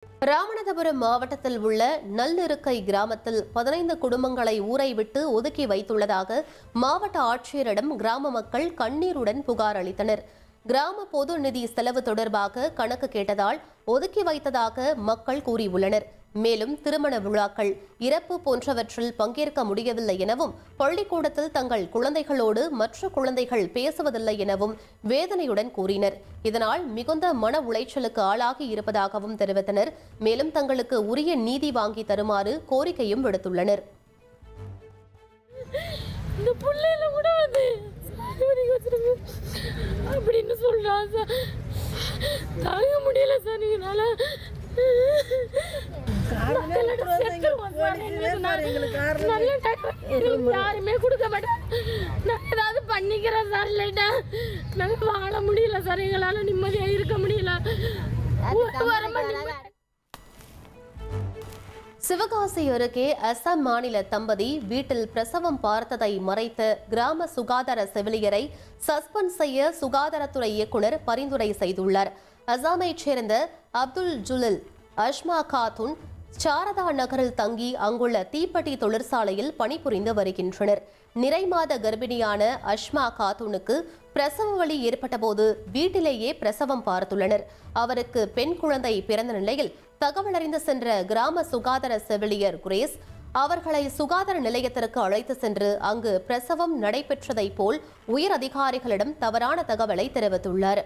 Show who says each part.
Speaker 1: ராமநாதபுரம் மாவட்டத்தில் உள்ள நல்லிருக்கை கிராமத்தில் 15 குடும்பங்களை ஊரை விட்டு ஒதுக்கி வைத்துள்ளதாக மாவட்ட ஆட்சியரிடம் கிராம மக்கள் கண்ணீருடன் புகார் அளித்தனர். கிராம பொது நிதி செலவு தொடர்பாக கணக்கு கேட்டதால் ஒதுக்கி வைத்ததாக மக்கள் கூறியுள்ளனர். மேலும் திருமண விழாக்கள், இறப்பு போன்றவற்றில் பங்கேற்க முடியவில்லை எனவும், பள்ளிக்கூடத்தில் தங்கள் குழந்தைகளோடு மற்ற குழந்தைகள் பேசுவதில்லை எனவும் வேதனையுடன் கூறினர். இதனால் மிகுந்த மன உளைச்சலுக்கு ஆளாகி இருப்பதாகவும் தெரிவித்தனர். மேலும் தங்களுக்கு உரிய நீதி வாங்கி தருமாறு கோரிக்கையும் விடுத்துள்ளனர்.
Speaker 2: அப்படின்னு சொல்றான் சார். தாங்க முடியல சார். நீங்களால யாருமே கொடுக்க மாட்டேன். நான் ஏதாவது பண்ணிக்கிறேன் சார். இல்லைட்டா நாங்க வாழ முடியல சார். எங்களால நிம்மதியா இருக்க முடியல.
Speaker 1: சிவகாசி அருகே அசாம் மாநில தம்பதி வீட்டில் பிரசவம் பார்த்ததை மறைத்த கிராம சுகாதார செவிலியரை சஸ்பெண்ட் செய்ய சுகாதாரத்துறை இயக்குநர் பரிந்துரை செய்துள்ளார். அசாமைச் சேர்ந்த அப்துல் ஜுலில் அஷ்மா காத்துன் சாரதா நகரில் தங்கி அங்குள்ள தீப்பெட்டி தொழிற்சாலையில் பணிபுரிந்து வருகின்றனர். நிறைமாத கர்ப்பிணியான அஷ்மா காத்துனுக்கு பிரசவ வலி ஏற்பட்டபோது வீட்டிலேயே பிரசவம் பார்த்துள்ளனர். அவருக்கு பெண் குழந்தை பிறந்த நிலையில் தகவல் அறிந்து சென்ற கிராம சுகாதார செவிலியர் குரேஸ் அவர்களை சுகாதார நிலையத்திற்கு அழைத்து சென்று அங்கு பிரசவம் நடைபெற்றதை போல் உயர் அதிகாரிகளிடம் தவறான தகவலை தெரிவித்துள்ளார்.